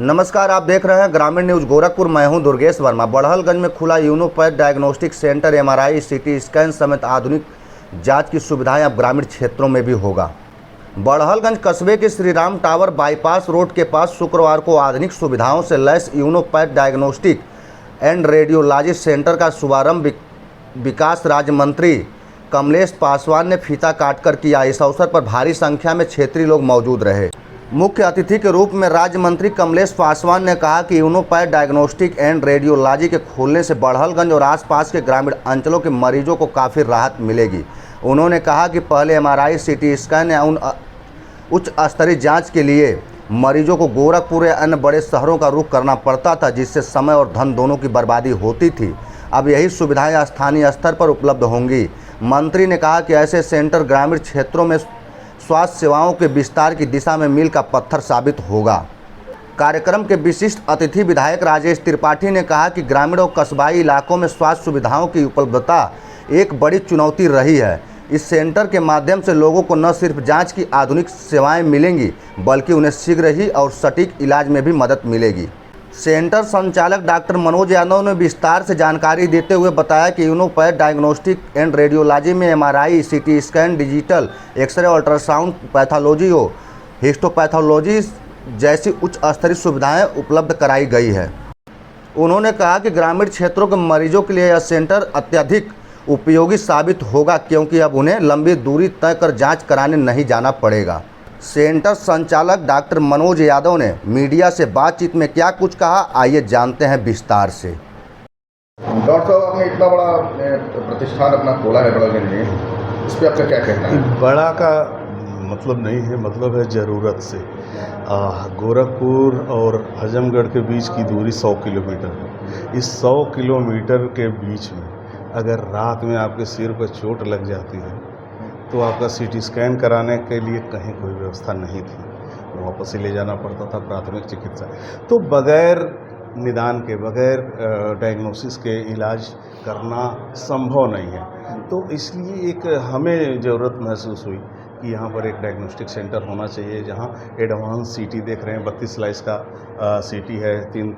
नमस्कार, आप देख रहे हैं ग्रामीण न्यूज गोरखपुर। मैं हूं दुर्गेश वर्मा। बड़हलगंज में खुला Unopath diagnostic centre, MRI, CT scan समेत आधुनिक जांच की सुविधाएं अब ग्रामीण क्षेत्रों में भी होगा। बड़हलगंज कस्बे के श्रीराम टावर बाईपास रोड के पास शुक्रवार को आधुनिक सुविधाओं से lace यूनोपैथ diagnostic and radiology centre का शुभारंभ विकास राज्य मंत्री कमलेश पासवान ने फीता काटकर किया। इस अवसर पर भारी संख्या में क्षेत्रीय लोग मौजूद रहे। मुख्य अतिथि के रूप में राज्य मंत्री कमलेश पासवान ने कहा कि यूनोपैथ डायग्नोस्टिक एंड रेडियोलॉजी के खोलने से बड़हलगंज और आसपास के ग्रामीण अंचलों के मरीजों को काफ़ी राहत मिलेगी। उन्होंने कहा कि पहले एमआरआई, सीटी स्कैन या उच्च स्तरीय जांच के लिए मरीजों को गोरखपुर या अन्य बड़े शहरों का रुख करना पड़ता था, जिससे समय और धन दोनों की बर्बादी होती थी। अब यही सुविधाएं स्थानीय स्तर पर उपलब्ध होंगी। मंत्री ने कहा कि ऐसे सेंटर ग्रामीण क्षेत्रों में स्वास्थ्य सेवाओं के विस्तार की दिशा में मील का पत्थर साबित होगा। कार्यक्रम के विशिष्ट अतिथि विधायक राजेश त्रिपाठी ने कहा कि ग्रामीण और कस्बाई इलाकों में स्वास्थ्य सुविधाओं की उपलब्धता एक बड़ी चुनौती रही है। इस सेंटर के माध्यम से लोगों को न सिर्फ जांच की आधुनिक सेवाएं मिलेंगी, बल्कि उन्हें शीघ्र ही और सटीक इलाज में भी मदद मिलेगी। सेंटर संचालक डॉक्टर मनोज यादव ने विस्तार से जानकारी देते हुए बताया कि यूनोपैथ डायग्नोस्टिक एंड रेडियोलॉजी में MRI, CT scan, digital X-ray, ultrasound, pathology और हिस्टोपैथोलॉजी जैसी उच्च स्तरीय सुविधाएं उपलब्ध कराई गई है। उन्होंने कहा कि ग्रामीण क्षेत्रों के मरीजों के लिए यह सेंटर अत्यधिक उपयोगी साबित होगा, क्योंकि अब उन्हें लंबी दूरी तय कर जाँच कराने नहीं जाना पड़ेगा। सेंटर संचालक डॉक्टर मनोज यादव ने मीडिया से बातचीत में क्या कुछ कहा, आइए जानते हैं विस्तार से। डॉक्टर साहब, आपने इतना बड़ा प्रतिष्ठान अपना खोला है बड़हलगंज में, इस पर आपका क्या कहना है? बड़ा का मतलब नहीं है, मतलब है ज़रूरत से। गोरखपुर और आजमगढ़ के बीच की दूरी 100 किलोमीटर है। इस 100 किलोमीटर के बीच में अगर रात में आपके सिर पर चोट लग जाती है तो आपका सीटी स्कैन कराने के लिए कहीं कोई व्यवस्था नहीं थी, वापस ही ले जाना पड़ता था प्राथमिक चिकित्सा। तो बगैर निदान के, बगैर डायग्नोसिस के इलाज करना संभव नहीं है। तो इसलिए एक हमें ज़रूरत महसूस हुई कि यहाँ पर एक डायग्नोस्टिक सेंटर होना चाहिए, जहाँ एडवांस सीटी देख रहे हैं, 32 स्लाइस का सीटी है, 3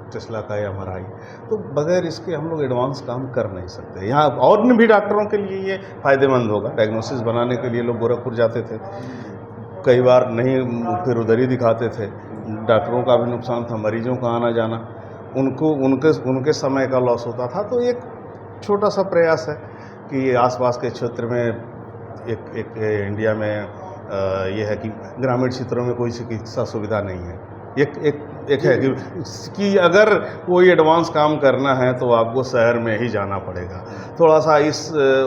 टेस्ला का एमआरआई। तो बगैर इसके हम लोग एडवांस काम कर नहीं सकते। यहाँ और भी डॉक्टरों के लिए ये फ़ायदेमंद होगा। डायग्नोसिस बनाने के लिए लोग गोरखपुर जाते थे, कई बार नहीं, फिर उधर ही दिखाते थे। डॉक्टरों का भी नुकसान था, मरीजों का आना जाना, उनके समय का लॉस होता था। तो एक छोटा सा प्रयास है कि आसपास के क्षेत्र में एक इंडिया में ये है कि ग्रामीण क्षेत्रों में कोई चिकित्सा सुविधा नहीं है। एक है कि अगर कोई एडवांस काम करना है तो आपको शहर में ही जाना पड़ेगा। थोड़ा सा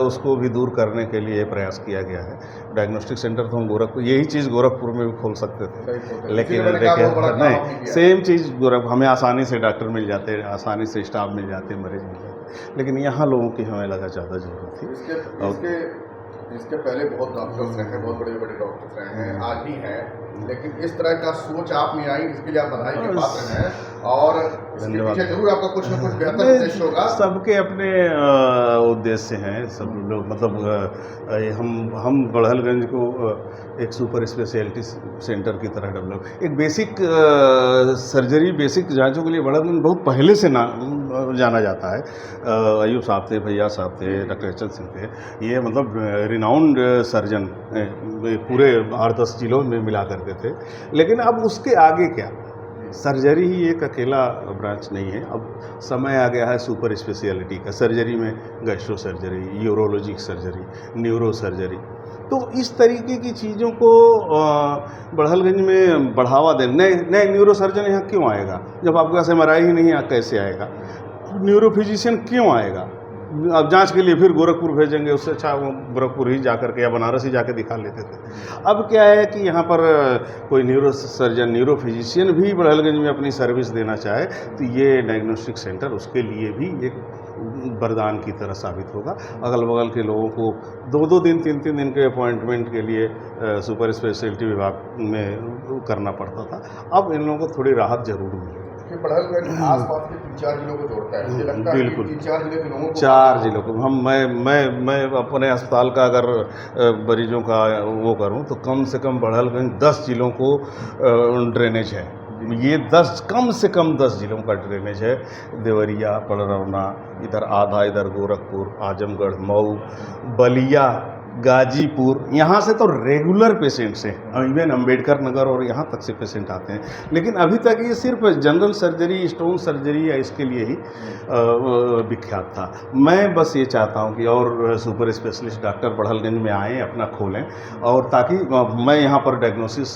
उसको भी दूर करने के लिए प्रयास किया गया है। डायग्नोस्टिक सेंटर तो हम गोरखपुर, यही चीज़ गोरखपुर में भी खोल सकते थे, लेकिन देखिए नहीं, सेम चीज़ गोरखपुर, हमें आसानी से डॉक्टर मिल जाते हैं, आसानी से स्टाफ मिल जाते हैं, मरीज मिल जाते हैं, लेकिन यहाँ लोगों की हमें लगा ज़्यादा ज़रूरत थी। इसके पहले बहुत डॉक्टर्स रहे हैं, बहुत बड़े बड़े डॉक्टर्स रहे हैं, आज भी हैं, लेकिन इस तरह का सोच आप में आई, इसके लिए आप बधाई के पात्र हैं। और इसके पीछे जरूर आपका कुछ न कुछ बेहतर उद्देश्य होगा। सबके अपने उद्देश्य हैं, सब लोग, मतलब हम बड़हलगंज को एक सुपर स्पेशलिटी सेंटर की तरह डेवलप, एक बेसिक सर्जरी, बेसिक जांचों के लिए बड़हलगंज बहुत पहले से जाना जाता है। अयूब साहब थे, भैया साहब थे, डॉक्टर एच.एल. सिंह थे, ये मतलब रिनाउंड सर्जन पूरे 8-10 जिलों में मिला करते थे। लेकिन अब उसके आगे क्या, सर्जरी ही एक अकेला ब्रांच नहीं है। अब समय आ गया है सुपर स्पेशलिटी का, सर्जरी में gastro surgery, urologic surgery, neuro surgery. तो इस तरीके की चीज़ों को बड़हलगंज में बढ़ावा दें। नए न्यूरो सर्जन यहाँ क्यों आएगा जब आपके पास एमआरआई ही नहीं है? कैसे आएगा? न्यूरो फिजिशियन क्यों आएगा? अब जांच के लिए फिर गोरखपुर भेजेंगे, उससे अच्छा वो गोरखपुर ही जाकर के या बनारस ही जाकर दिखा लेते थे। अब क्या है कि यहाँ पर कोई न्यूरो सर्जन, न्यूरो फिजिशियन भी बड़हलगंज में अपनी सर्विस देना चाहे तो ये डायग्नोस्टिक सेंटर उसके लिए भी एक वरदान की तरह साबित होगा। अगल बगल के लोगों को 2-2 दिन, 3-3 दिन के अपॉइंटमेंट के लिए सुपर स्पेशलिटी विभाग में करना पड़ता था। अब इन लोगों को थोड़ी राहत जरूर मिलेगी। बड़हलगंज आसपास के 3-4 जिलों को जोड़ता है, मुझे लगता है कि 3-4 जिले के लोगों को, 4 जिलों को मैं अपने अस्पताल का अगर मरीजों का वो करूं तो कम से कम बड़हलगंज 10 जिलों को ड्रेनेज है। ये 10 कम से कम 10 जिलों का ड्रेनेज है। देवरिया, पड़रौना, इधर आधा, इधर गोरखपुर, आजमगढ़, मऊ, बलिया, गाजीपुर, यहाँ से तो रेगुलर पेशेंट्स हैं। इवन अम्बेडकर नगर और यहाँ तक से पेशेंट आते हैं। लेकिन अभी तक ये सिर्फ जनरल सर्जरी, स्टोन सर्जरी या इसके लिए ही विख्यात था। मैं बस ये चाहता हूँ कि और सुपर स्पेशलिस्ट डॉक्टर बड़हलगंज में आएँ, अपना खोलें, और ताकि मैं यहाँ पर डायग्नोसिस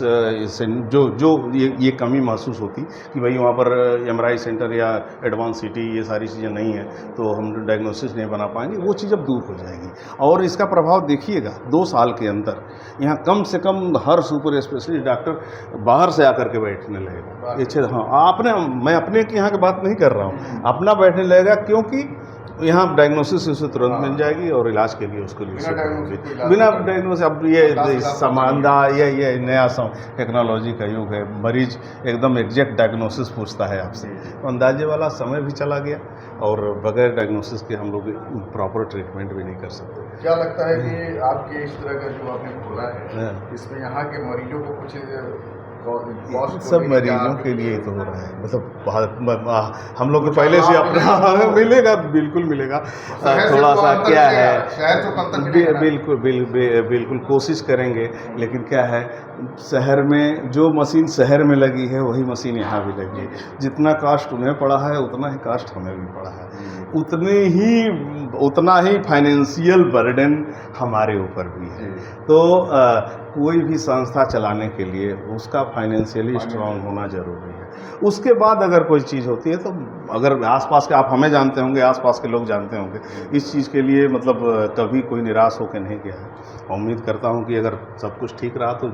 से जो ये कमी महसूस होती कि भाई वहाँ पर एमआरआई सेंटर या एडवांस सिटी ये सारी चीज़ें नहीं हैं, तो हम डायग्नोसिस नहीं बना पाएंगे, वो चीज़ अब दूर हो जाएगी। और इसका प्रभाव देखिएगा 2 साल के अंदर यहाँ कम से कम हर सुपर स्पेशलिस्ट डॉक्टर बाहर से आकर के बैठने लगेगा। ये चीज़, हाँ, मैं अपने के यहाँ की बात नहीं कर रहा हूँ, अपना बैठने लगेगा, क्योंकि यहाँ डायग्नोसिस उसे तुरंत मिल जाएगी और इलाज के लिए उसके लिए बिना डायग्नोसिस। अब ये समानता, ये नया टेक्नोलॉजी का युग है, मरीज एकदम एग्जैक्ट डायग्नोसिस पूछता है आपसे, तो अंदाजे वाला समय भी चला गया और बगैर डायग्नोसिस के हम लोग प्रॉपर ट्रीटमेंट भी नहीं कर सकते। क्या लगता है कि आपके इस तरह का जो आपने खोला है, इसमें यहाँ के मरीजों को कुछ सब मरीजों के लिए तो हो रहा है, मतलब हम लोग तो पहले से अपना मिलेगा, बिल्कुल मिलेगा। थोड़ा सा क्या है, बिल्कुल कोशिश करेंगे, लेकिन क्या है, शहर में जो मशीन शहर में लगी है वही मशीन यहाँ भी लगी है। जितना कास्ट उन्हें पड़ा है उतना ही कास्ट हमें भी पड़ा है, उतना ही फाइनेंशियल बर्डन हमारे ऊपर भी है। तो कोई भी संस्था चलाने के लिए उसका फाइनेंशियली स्ट्रांग होना ज़रूरी है। उसके बाद अगर कोई चीज़ होती है, तो अगर आसपास के, आप हमें जानते होंगे, आसपास के लोग जानते होंगे, इस चीज़ के लिए मतलब कभी कोई निराश होकर नहीं गया है। उम्मीद करता हूं कि अगर सब कुछ ठीक रहा तो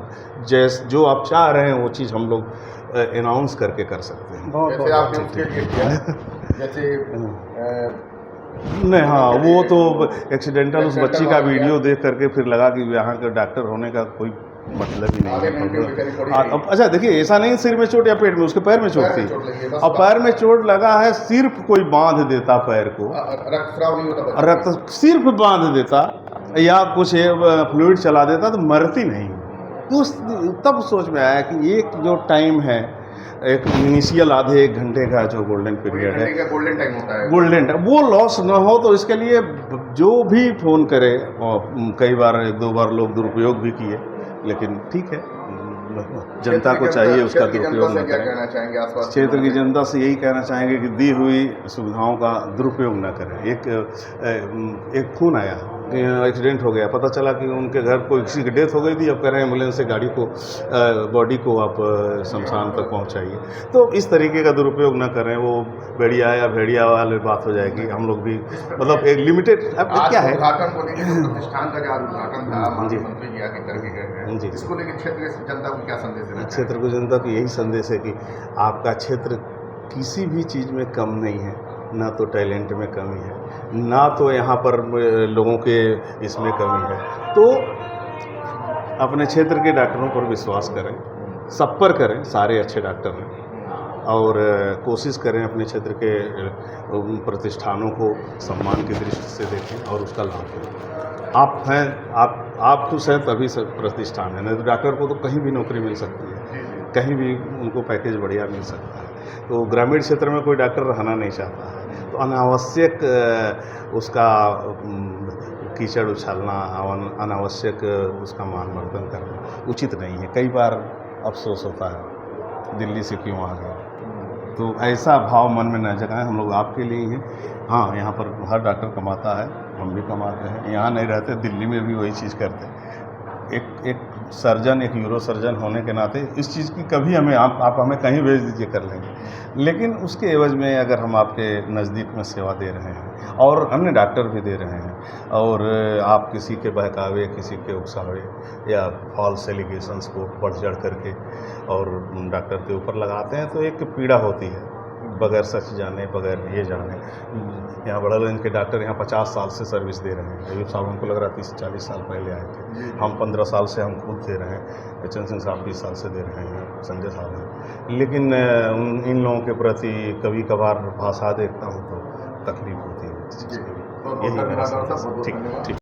जो आप चाह रहे हैं वो चीज़ हम लोग अनाउंस करके कर सकते हैं। जैसे आपने उसके लिए किया, जैसे नहीं, हाँ, वो तो एक्सीडेंटल उस बच्ची का वीडियो देख करके फिर लगा कि यहाँ के डॉक्टर होने का कोई मतलब ही नहीं है। अच्छा देखिए, ऐसा नहीं सिर में चोट या पेट में, उसके पैर में चोट थी, और पैर में चोट लगा है, सिर्फ कोई बांध देता पैर को, रक्त सिर्फ बांध देता या कुछ फ्लूइड चला देता तो मरती नहीं। तो तब सोच में आया कि एक जो टाइम है, एक इनिशियल आधे 1 घंटे का जो गोल्डन पीरियड है, गोल्डन टाइम होता है, गोल्डन टाइम, वो लॉस ना हो। तो इसके लिए जो भी फ़ोन करे, और कई बार 1-2 बार लोग दुरुपयोग भी किए, लेकिन ठीक है, जनता को चाहिए उसका दुरुपयोग न करें। क्षेत्र की जनता से यही कहना चाहेंगे कि दी हुई सुविधाओं का दुरुपयोग न करें। एक फ़ोन आया, एक्सीडेंट हो गया, पता चला कि उनके घर कोई किसी की डेथ हो गई थी, अब कह रहे हैं एम्बुलेंस से गाड़ी को, बॉडी को आप शमशान तक पहुंचाइए। तो इस तरीके का दुरुपयोग न करें, वो भेड़िया या भेड़िया वाली बात हो जाएगी। हम लोग भी मतलब एक लिमिटेड, अब क्या है, उद्घाटन को लेकर प्रतिष्ठान का जो उद्घाटन था, मुख्यमंत्री जी आके करके गए हैं, इसको लेकर क्षेत्र की जनता को क्या संदेश देना? क्षेत्र को जनता को यही संदेश है कि आपका क्षेत्र किसी भी चीज़ में कम नहीं है, ना तो टैलेंट में कमी है, ना तो यहाँ पर लोगों के इसमें कमी है। तो अपने क्षेत्र के डॉक्टरों पर विश्वास करें, सब पर करें, सारे अच्छे डॉक्टर हैं, और कोशिश करें अपने क्षेत्र के प्रतिष्ठानों को सम्मान की दृष्टि से देखें और उसका लाभ लें। आप हैं, आप खुश हैं तभी सब प्रतिष्ठान है, नहीं तो डॉक्टर को तो कहीं भी नौकरी मिल सकती है, कहीं भी उनको पैकेज बढ़िया मिल सकता है। तो ग्रामीण क्षेत्र में कोई डॉक्टर रहना नहीं चाहता है, तो अनावश्यक उसका कीचड़ उछालना, अनावश्यक उसका मान मर्दन करना उचित नहीं है। कई बार अफसोस होता है दिल्ली से क्यों आ गया, तो ऐसा भाव मन में न जगाएं। हम लोग आपके लिए ही हैं। हाँ, यहाँ पर हर डॉक्टर कमाता है, हम भी कमाते हैं, यहाँ नहीं रहते, दिल्ली में भी वही चीज़ करते हैं। एक सर्जन, एक यूरो सर्जन होने के नाते इस चीज़ की कभी हमें आप हमें कहीं भेज दीजिए, कर लेंगे, लेकिन उसके एवज में अगर हम आपके नज़दीक में सेवा दे रहे हैं और अन्य डॉक्टर भी दे रहे हैं, और आप किसी के बहकावे, किसी के उकसावे या फॉल्स एलिगेशंस को बढ़ चढ़ करके और डॉक्टर के ऊपर लगाते हैं, तो एक पीड़ा होती है, बगैर सच जाने, बगैर ये जाने। यहाँ बड़हलगंज के डॉक्टर यहाँ 50 साल से सर्विस दे रहे हैं। अयूब साहब हमको लग रहा है 30-40 साल पहले आए थे, हम 15 साल से हम खुद दे रहे हैं, चंद सिंह साहब 20 साल से दे रहे हैं, संजय साहब हैं। लेकिन इन लोगों के प्रति कभी कभार भाषा देखता हूँ तो तकलीफ होती है इस चीज़ की। यही मेरा ठीक।